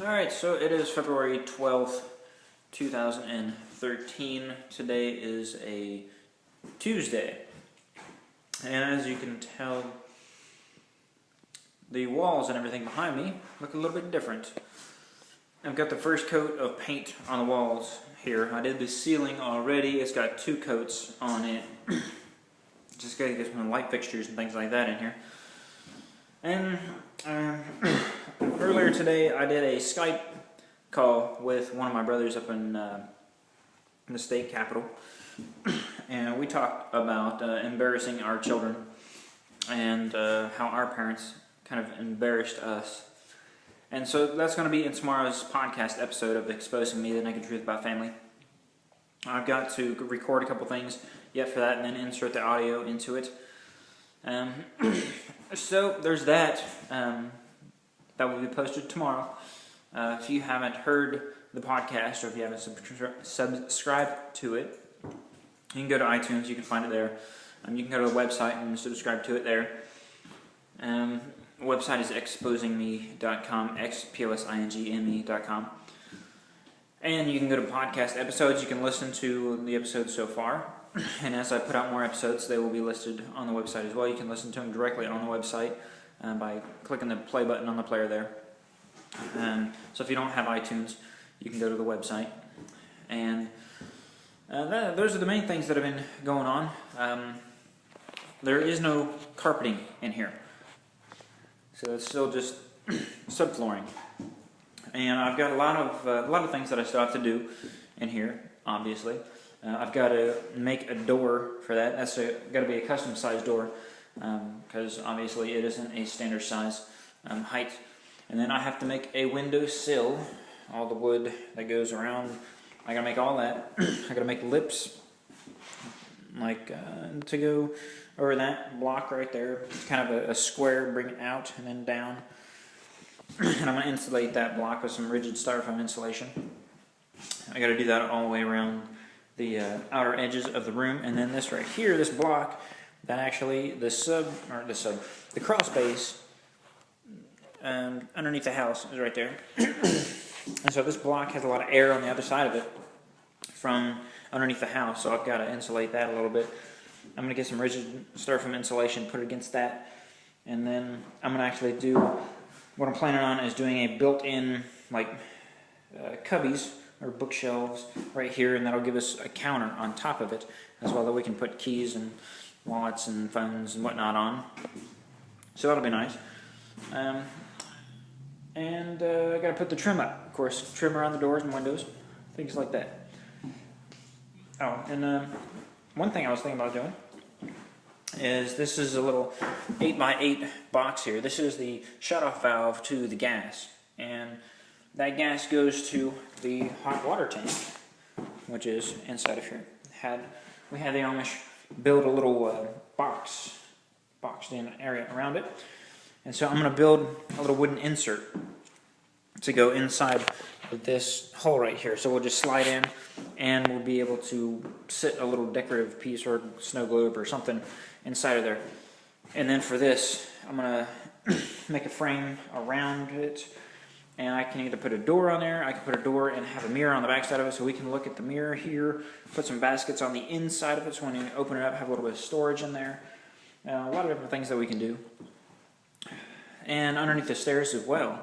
Alright, so it is February 12th, 2013. Today is a Tuesday. And as you can tell, the walls and everything behind me look a little bit different. I've got the first coat of paint on the walls here. I did the ceiling already. It's got 2 coats on it. Just gotta get some light fixtures and things like that in here. And earlier today I did a Skype call with one of my brothers up in the state capital. And we talked about embarrassing our children and how our parents kind of embarrassed us. And so that's going to be in tomorrow's podcast episode of Exposing Me, the Naked Truth About Family. I've got to record a couple things yet for that and then insert the audio into it. So there's that. That will be posted tomorrow. If you haven't heard the podcast or if you haven't subscribed to it, you can go to iTunes, you can find it there. You can go to the website and subscribe to it there. The website is XposingMe.com, XposingMe.com. And you can go to podcast episodes. You can listen to the episodes so far. And as I put out more episodes, they will be listed on the website as well. You can listen to them directly on the website by clicking the play button on the player there. So if you don't have iTunes, you can go to the website. And those are the main things that have been going on. There is no carpeting in here. So it's still just subflooring. And I've got a lot of things that I still have to do in here, obviously. I've got to make a door for that. That's got to be a custom size door because obviously it isn't a standard size height. And then I have to make a window sill, all the wood that goes around. I got to make all that. I got to make lips, like to go over that block right there. It's kind of a square, bring it out and then down. And I'm going to insulate that block with some rigid styrofoam insulation. I got to do that all the way around the outer edges of the room. And then this right here, this block, that actually the crawl space underneath the house is right there. And so this block has a lot of air on the other side of it from underneath the house. So I've got to insulate that a little bit. I'm going to get some rigid styrofoam insulation, put it against that. And then I'm going to actually do, what I'm planning on is doing a built-in like cubbies or bookshelves right here, and that'll give us a counter on top of it as well that we can put keys and wallets and phones and whatnot on. So that'll be nice. And I got to put the trim up, of course, trim around the doors and windows, things like that. Oh, and one thing I was thinking about doing is this is a little 8x8 box here. This is the shutoff valve to the gas, and that gas goes to the hot water tank, which is inside of here. We had the Amish build a little boxed in area around it, and so I'm going to build a little wooden insert to go inside of this hole right here. So we'll just slide in, and we'll be able to sit a little decorative piece or snow globe or something inside of there. And then for this, I'm going to make a frame around it, and I can either put a door on there, I can put a door and have a mirror on the back side of it so we can look at the mirror here, put some baskets on the inside of it so when you open it up, have a little bit of storage in there. A lot of different things that we can do. And underneath the stairs as well.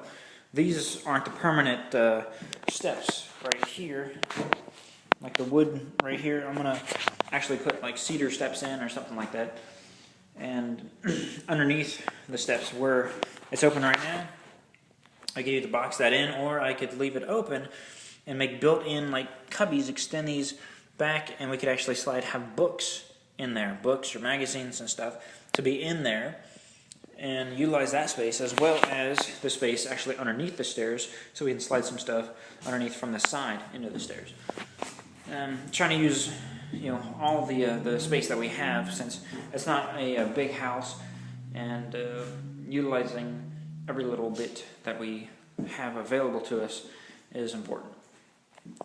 These aren't the permanent steps right here. Like the wood right here, I'm going to actually put like cedar steps in or something like that. And underneath the steps where it's open right now, I could either box that in or I could leave it open and make built-in like cubbies, extend these back, and we could actually have books in there, books or magazines and stuff to be in there, and utilize that space as well as the space actually underneath the stairs, so we can slide some stuff underneath from the side into the stairs. Trying to use all the space that we have, since it's not a big house, and utilizing every little bit that we have available to us is important,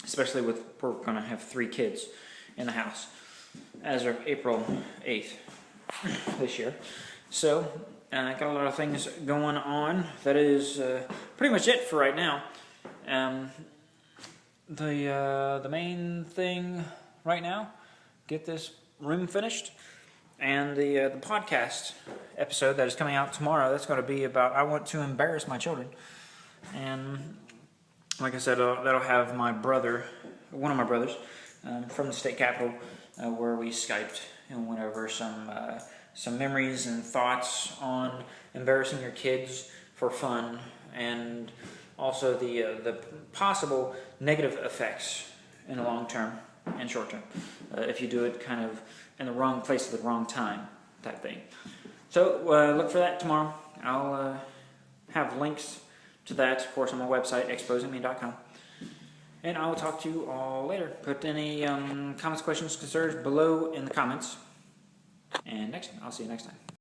especially with we're going to have 3 kids in the house as of April 8th this year. So got a lot of things going on. That is pretty much it for right now. The main thing right now, get this room finished, and the podcast episode that is coming out tomorrow, that's going to be about I want to embarrass my children. And like I said, that'll have my brother, one of my brothers, from the state capitol, where we Skyped and went over some memories and thoughts on embarrassing your kids for fun, and also the possible negative effects in the long term and short term if you do it kind of in the wrong place at the wrong time type thing. So look for that tomorrow. I'll have links to that, of course, on my website, XposingMe.com. And I will talk to you all later. Put any comments, questions, concerns below in the comments. And I'll see you next time.